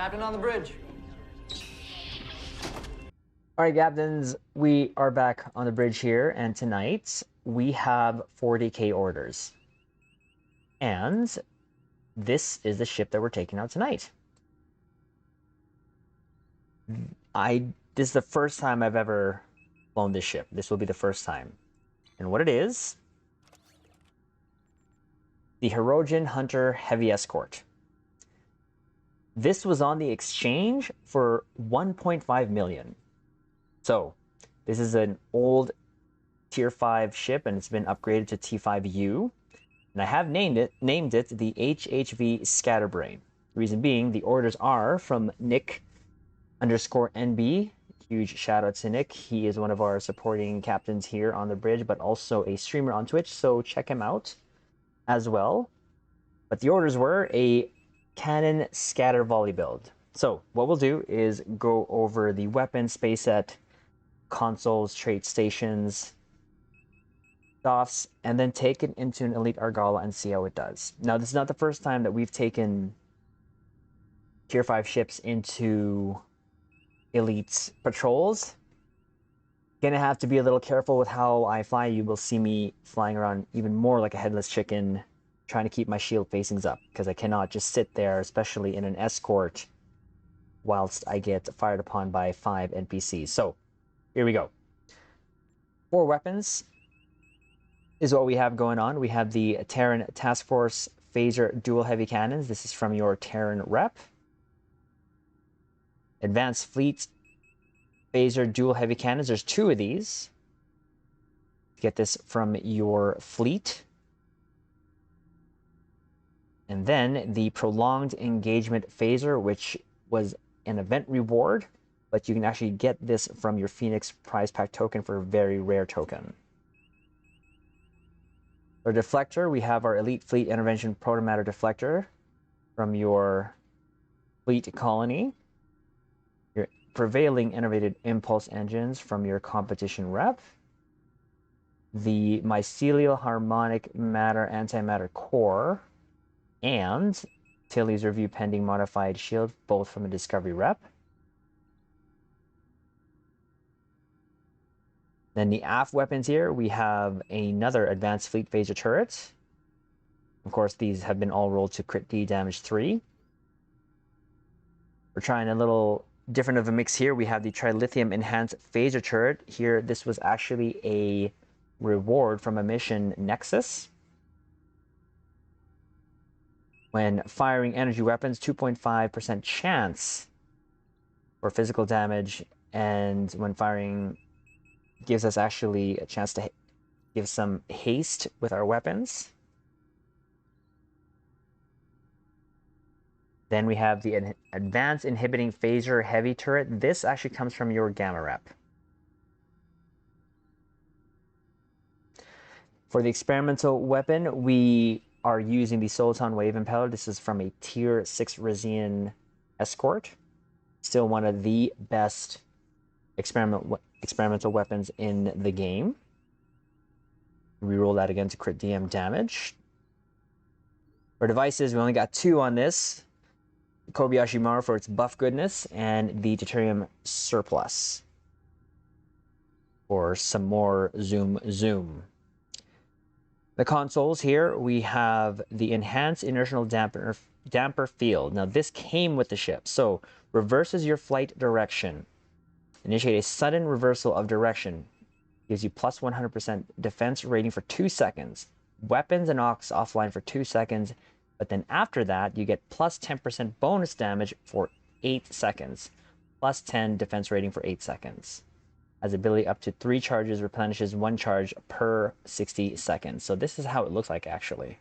Captain on the bridge. All right, captains, we are back on the bridge here, and tonight we have 40k orders. And this is the ship that we're taking out tonight. This is the first time I've ever flown this ship. This will be the first time. And what it is, the Hirogen Hunter Heavy Escort. This was on the exchange for 1.5 million. So this is an old tier 5 ship, and it's been upgraded to T5U. And I have named it the HHV Scatterbrain. The reason being, the orders are from Nick_NB. Huge shout out to Nick. He is one of our supporting captains here on the bridge, but also a streamer on Twitch, so check him out as well. But the orders were a cannon scatter volley build. So what we'll do is go over the weapon, space set, consoles, trait stations, offs, and then take it into an elite Argala and see how it does. Now, this is not the first time that we've taken tier 5 ships into elite patrols. Gonna have to be a little careful with how I fly. You will see me flying around even more like a headless chicken, trying to keep my shield facings up, because I cannot just sit there, especially in an escort, whilst I get fired upon by 5 NPCs. So here we go. 4 weapons is what we have going on. We have the Terran Task Force Phaser Dual Heavy Cannons. This is from your Terran rep. Advanced Fleet Phaser Dual Heavy Cannons. There's 2 of these. Get this from your fleet. And then the Prolonged Engagement Phaser, which was an event reward, but you can actually get this from your Phoenix prize pack token for a very rare token. For Deflector, we have our Elite Fleet Intervention Protomatter Deflector from your Fleet Colony. Your Prevailing Innovated Impulse Engines from your Competition Rep. The Mycelial Harmonic Matter Antimatter Core. And Tilly's Review Pending Modified Shield, both from a Discovery Rep. Then the aft weapons here, we have another Advanced Fleet Phaser Turret. Of course, these have been all rolled to crit D damage 3. We're trying a little different of a mix here. We have the Trilithium Enhanced Phaser Turret. Here, this was actually a reward from a mission Nexus. When firing energy weapons, 2.5% chance for physical damage, and when firing gives us actually a chance to give some haste with our weapons. Then we have the Advanced Inhibiting Phaser Heavy Turret. This actually comes from your Gamma Rep. For the experimental weapon, we are using the Soliton Wave Impeller. This is from a Tier 6 Resian Escort. Still one of the best experimental weapons in the game. Reroll that again to crit DM damage. For devices, we only got 2 on this. Kobayashi Maru for its buff goodness, and the Deuterium Surplus for some more zoom. The consoles here, we have the Enhanced Inertial Damper Field. Now this came with the ship, so reverses your flight direction. Initiate a sudden reversal of direction. Gives you plus 100% defense rating for 2 seconds. Weapons and Ox offline for 2 seconds. But then after that, you get plus 10% bonus damage for 8 seconds. Plus 10 defense rating for 8 seconds. Has ability up to 3 charges, replenishes 1 charge per 60 seconds. So this is how it looks like actually.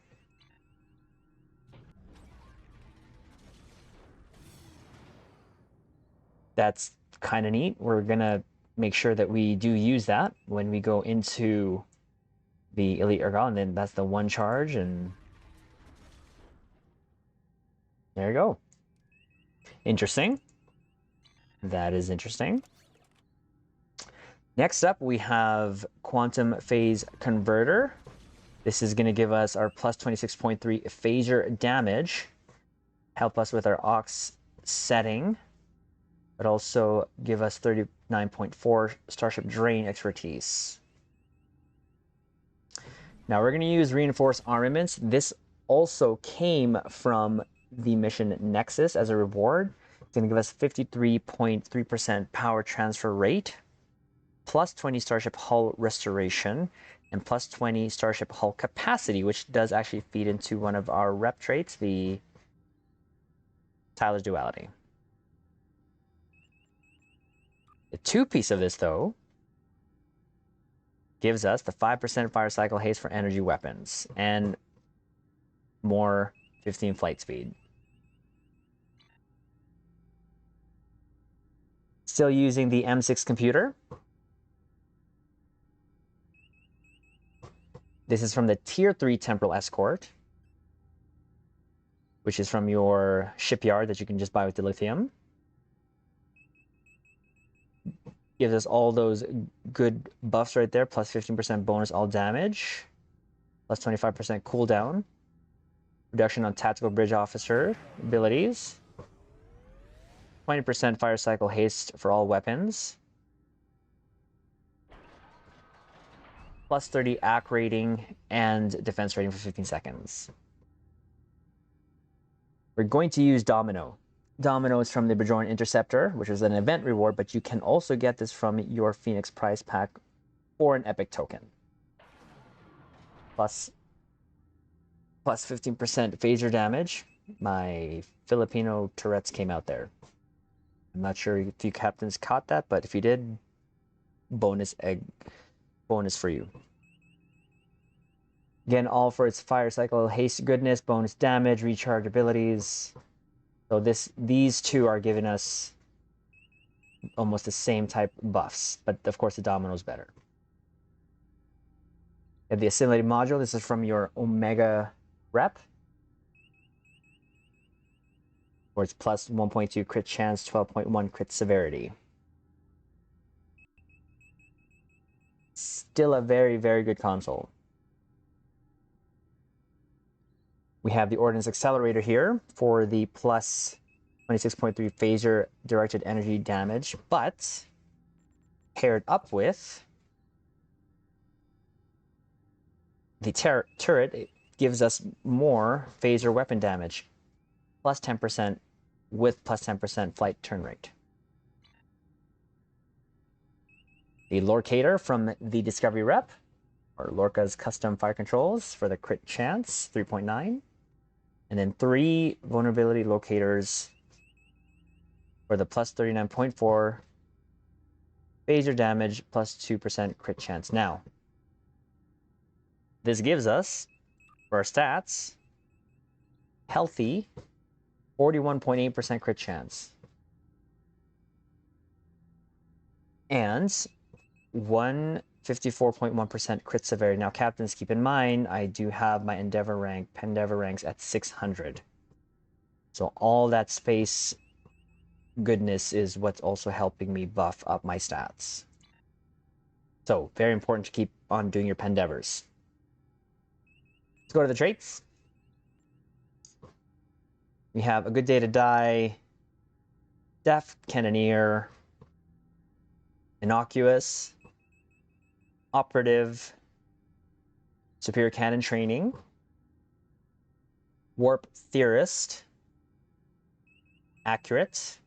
That's kind of neat. We're gonna make sure that we do use that when we go into the Elite Argala, and then that's the 1 charge, and there you go. Interesting. That is interesting. Next up, we have Quantum Phase Converter. This is going to give us our plus 26.3 phaser damage. Help us with our Ox setting, but also give us 39.4 Starship Drain expertise. Now we're going to use reinforced armaments. This also came from the mission Nexus as a reward. It's going to give us 53.3% power transfer rate, plus 20 Starship hull restoration, and plus 20 Starship hull capacity, which does actually feed into one of our rep traits, the Tyler's Duality. The two piece of this, though, gives us the 5% fire cycle haste for energy weapons and more 15 flight speed. Still using the M6 computer. This is from the Tier 3 Temporal Escort, which is from your shipyard that you can just buy with the lithium. Gives us all those good buffs right there, plus 15% bonus all damage, plus 25% cooldown, reduction on tactical bridge officer abilities, 20% fire cycle haste for all weapons, plus 30 AC rating and defense rating for 15 seconds. We're going to use Domino. Domino is from the Bajoran Interceptor, which is an event reward, but you can also get this from your Phoenix prize pack or an epic token. Plus 15% phaser damage. My Filipino turrets came out there. I'm not sure if you captains caught that, but if you did, bonus for you. Again, all for its fire cycle, haste goodness, bonus damage, recharge abilities. So these two are giving us almost the same type buffs, but of course the Domino is better. You have the assimilated module. This is from your Omega rep, where it's plus 1.2 crit chance, 12.1 crit severity. Still a very, very good console. We have the Ordnance Accelerator here for the plus 26.3 phaser directed energy damage, but paired up with the turret, it gives us more phaser weapon damage, plus 10% with plus 10% flight turn rate. The Lorcator from the Discovery Rep, or Lorca's custom fire controls for the crit chance, 3.9. And then 3 vulnerability locators for the plus 39.4 phaser damage, plus 2% crit chance. Now, this gives us, for our stats, healthy 41.8% crit chance. And 154.1% crit severity. Now, captains, keep in mind, I do have my Endeavor ranks at 600. So all that space goodness is what's also helping me buff up my stats. So, very important to keep on doing your Pendevers. Let's go to the traits. We have a good day to die, deft cannoneer, innocuous, operative, superior cannon training, warp theorist, accurate,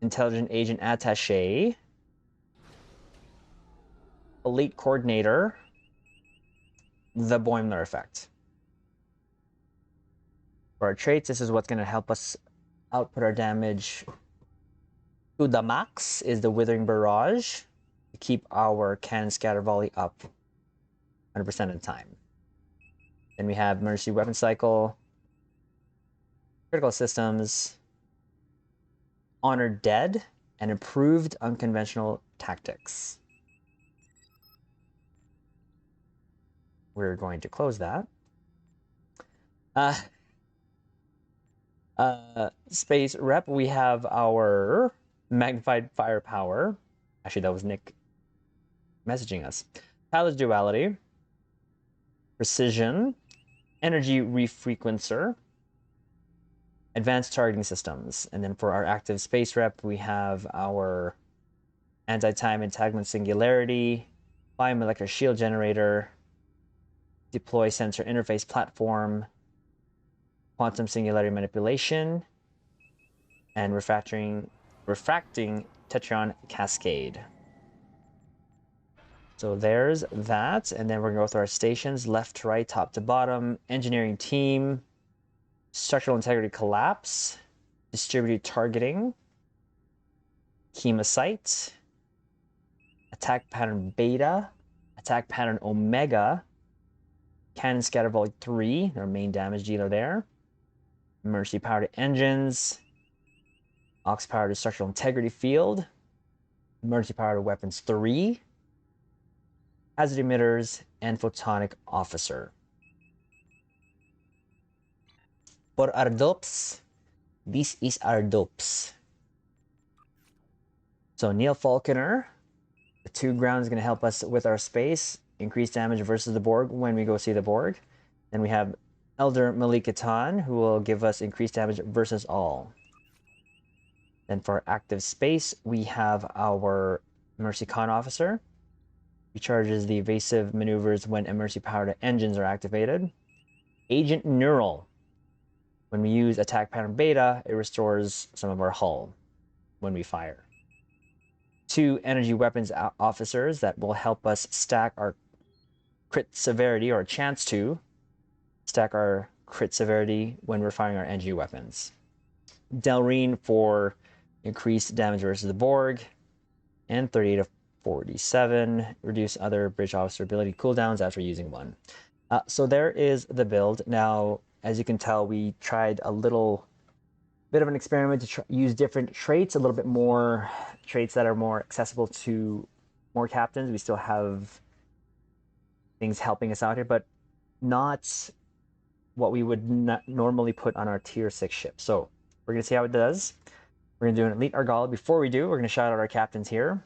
intelligent agent attaché, elite coordinator, the Boimler effect. For our traits, this is what's going to help us output our damage to the max, is the Withering Barrage, to keep our cannon scatter volley up 100% of the time. Then we have Emergency Weapon Cycle, Critical Systems, Honored Dead, and Improved Unconventional Tactics. We're going to close that. Space Rep, we have our Magnified Firepower. Actually, that was Nick messaging us. Tyler's Duality, Precision, Energy Refrequencer, advanced targeting systems. And then for our active space rep, we have our anti-time entanglement singularity, biomolecular shield generator, deploy sensor interface platform, quantum singularity manipulation, and refracting tetron cascade. So there's that, and then we're gonna go through our stations, left to right, top to bottom, engineering team, structural integrity collapse, distributed targeting, chemosite, attack pattern beta, attack pattern omega, cannon scatter volley 3, our main damage dealer there, emergency power to engines, aux power to structural integrity field, emergency power to weapons 3, hazard emitters, and photonic officer. For our dopes, this is our dopes. So Neil Falconer, the 2 ground is going to help us with our space, increase damage versus the Borg when we go see the Borg. Then we have Elder Malikatan, who will give us increased damage versus all. Then for active space, we have our Mercy Con Officer. He charges the evasive maneuvers when emergency power to engines are activated. Agent Neural. When we use attack pattern beta, it restores some of our hull when we fire. 2 energy weapons officers that will help us stack our crit severity, or a chance to stack our crit severity when we're firing our energy weapons. Delrine for increased damage versus the Borg, and 38 of 47, reduce other bridge officer ability cooldowns after using one. So there is the build. Now, as you can tell, we tried a little bit of an experiment to use different traits, a little bit more traits that are more accessible to more captains. We still have things helping us out here, but not what we would not normally put on our tier 6 ship. So we're going to see how it does. We're going to do an elite Argala. Before we do, we're going to shout out our captains here.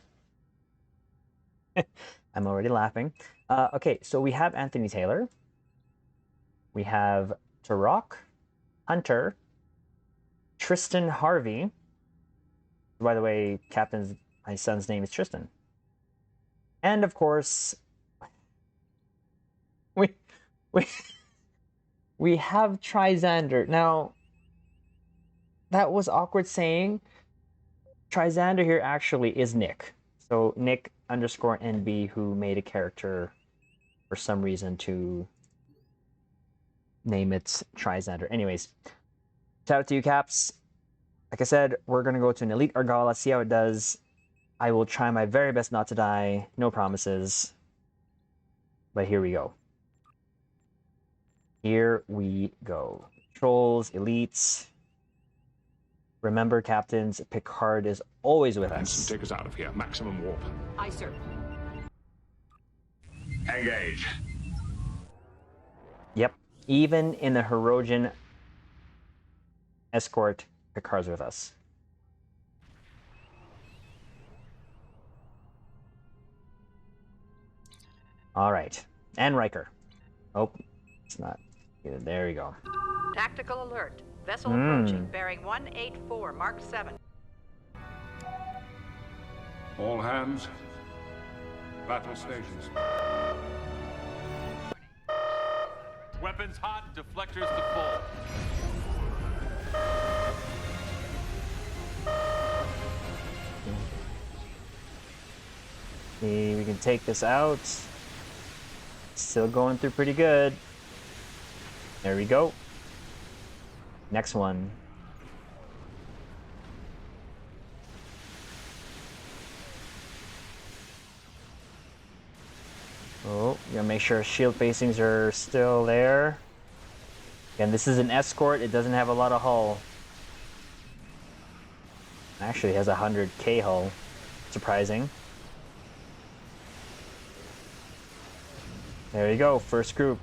I'm already laughing. Okay, so we have Anthony Taylor. We have Turok, Hunter, Tristan Harvey. By the way, my son's name is Tristan. And of course, we have Trizander. Now, that was awkward saying. Trizander here actually is Nick. So Nick _NB, who made a character for some reason to name it Trizander. Anyways, shout out to you, Caps. Like I said, we're going to go to an elite Argala, see how it does. I will try my very best not to die. No promises. But here we go. Here we go. Trolls, elites. Remember, captains, Picard is always with us. Take us out of here. Maximum warp. Aye, sir. Engage. Yep. Even in the Hirogen Escort, Picard's with us. All right. And Riker. Oh, it's not. There we go. Tactical alert. Vessel approaching, bearing 184, Mark 7. All hands. Battle stations. Weapons hot, deflectors to full. See, we can take this out. Still going through pretty good. There we go. Next one. Oh, you gotta make sure shield facings are still there. Again, this is an Escort. It doesn't have a lot of hull. Actually, it has 100k hull. Surprising. There you go, first group.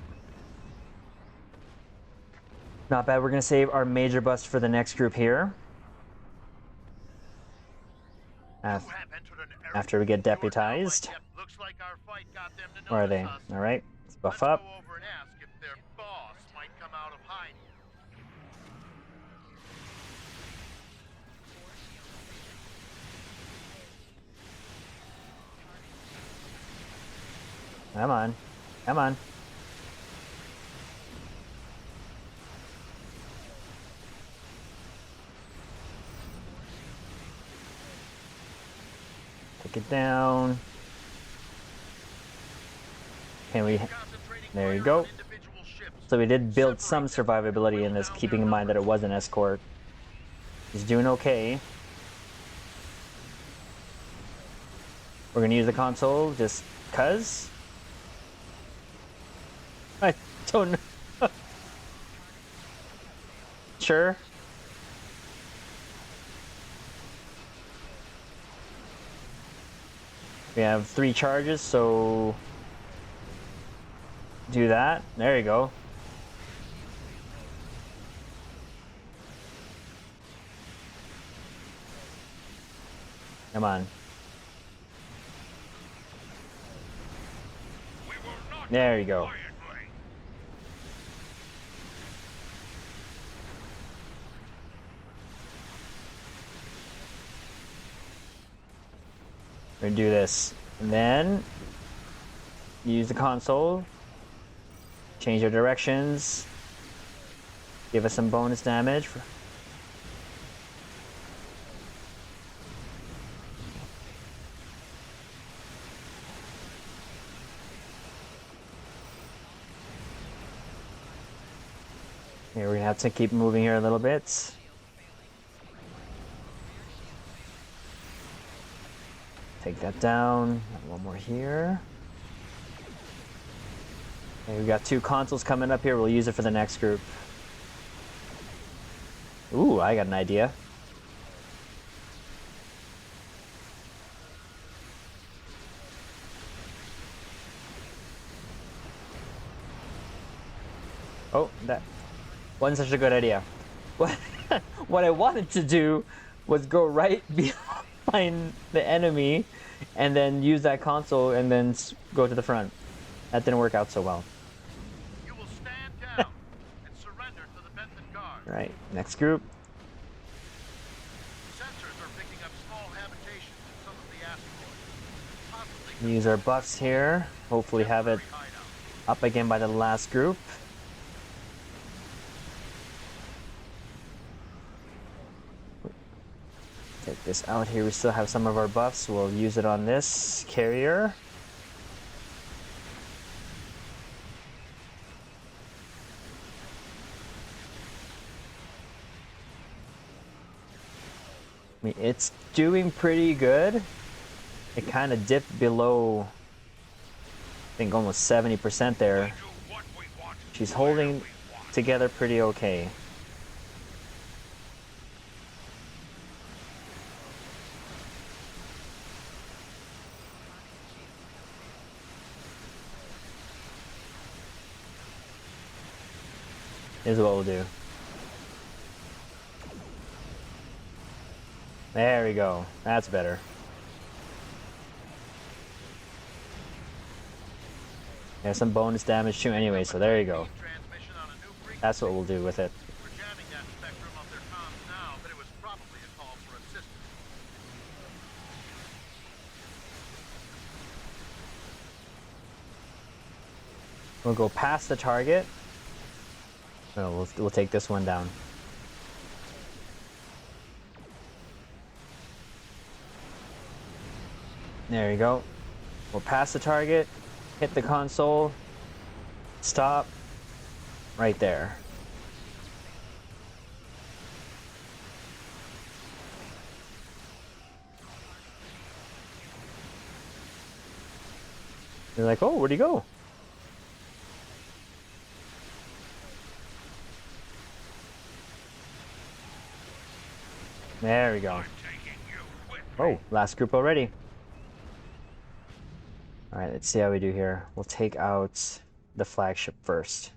Not bad. We're going to save our major bust for the next group here. After we get deputized. Where are they? All right, let's buff up. Come on. Come on. Take it down. Can we... There you go. So we did build some survivability in this, keeping in mind that it was an escort. He's doing okay. We're gonna use the console just cuz. I don't know. Sure. We have 3 charges, so do that. There you go. Come on. There you go. We're gonna do this. And then use the console. Change our directions. Give us some bonus damage. Here, we're gonna have to keep moving here a little bit. Take that down. One more here. Okay, we got 2 consoles coming up here. We'll use it for the next group. Ooh, I got an idea. Oh, that wasn't such a good idea. What I wanted to do was go right behind the enemy and then use that console and then go to the front. That didn't work out so well. You will stand down and surrender to the Benton Guard. Right, next group. Sensors are picking up small habitations in some of the asteroids. Possibly Use our buffs here. Hopefully have it up again by the last group. Take this out here. We still have some of our buffs. We'll use it on this carrier. I mean, it's doing pretty good. It kind of dipped below, I think, almost 70% there. She's holding together pretty okay. Is what we'll do. There we go. That's better. There's some bonus damage too anyway, so there you go. That's what we'll do with it. we're jamming that spectrum of their comms now, but it was probably a call for assistance. We'll go past the target. Oh, we'll take this one down. There you go. We'll pass the target, hit the console, stop, right there. You're like, oh, where'd he go? There we go. Oh, last group already. Alright, let's see how we do here. We'll take out the flagship first.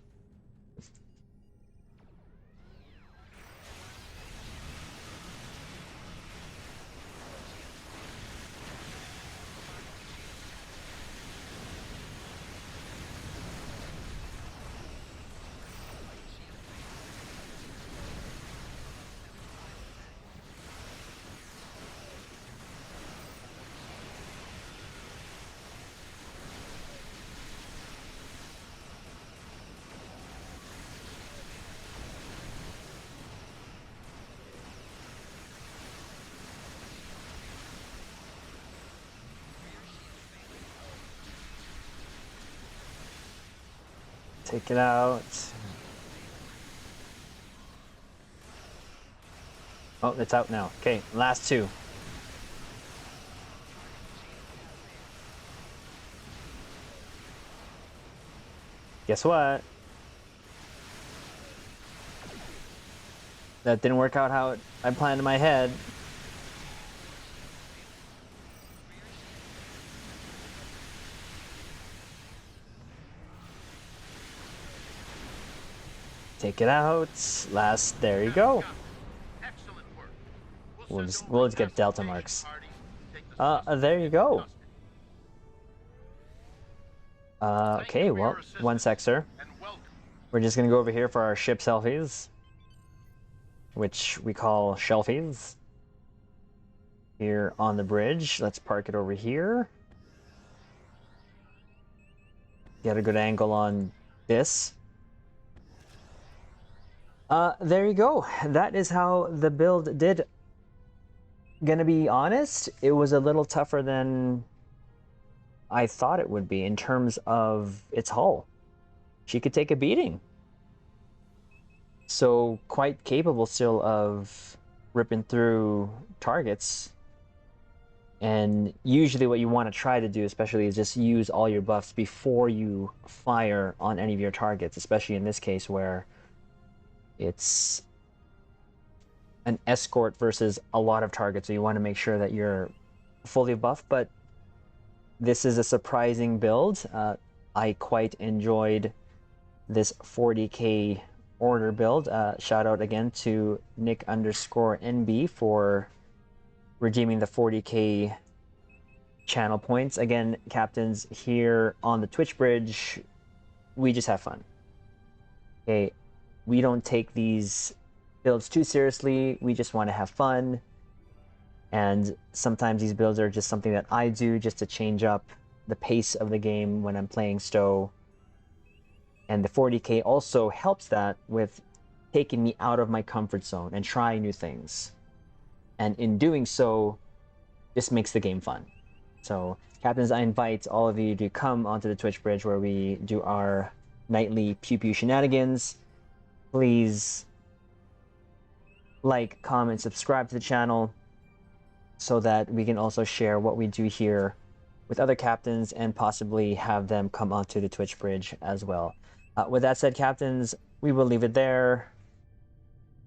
Take it out. Oh, it's out now. Okay, last two. Guess what? That didn't work out how I planned in my head. Take it out. Last, there you go. Excellent work. We'll just get delta marks. There you go. Okay, well, one sec, sir. And welcome. We're just gonna go over here for our ship selfies, which we call shelfies. Here on the bridge. Let's park it over here. Get a good angle on this. There you go. That is how the build did. Gonna be honest, it was a little tougher than I thought it would be in terms of its hull. She could take a beating. So quite capable still of ripping through targets. And usually what you want to try to do especially is just use all your buffs before you fire on any of your targets, especially in this case where it's an escort versus a lot of targets, so you want to make sure that you're fully buffed. But this is a surprising build. I quite enjoyed this 40k order build. Shout out again to Nick_NB for redeeming the 40k channel points. Again, captains, here on the Twitch bridge, we just have fun. Okay, we don't take these builds too seriously. We just want to have fun. And sometimes these builds are just something that I do just to change up the pace of the game when I'm playing Stowe. And the 40k also helps that with taking me out of my comfort zone and trying new things. And in doing so, this makes the game fun. So, captains, I invite all of you to come onto the Twitch bridge where we do our nightly pew pew shenanigans. Please like, comment, subscribe to the channel so that we can also share what we do here with other captains and possibly have them come onto the Twitch bridge as well. With that said, captains, we will leave it there.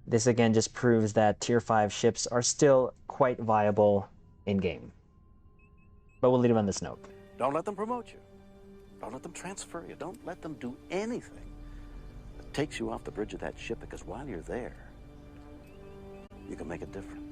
This again just proves that tier 5 ships are still quite viable in-game. But we'll leave it on this note. Don't let them promote you. Don't let them transfer you. Don't let them do anything that takes you off the bridge of that ship, because while you're there, you can make a difference.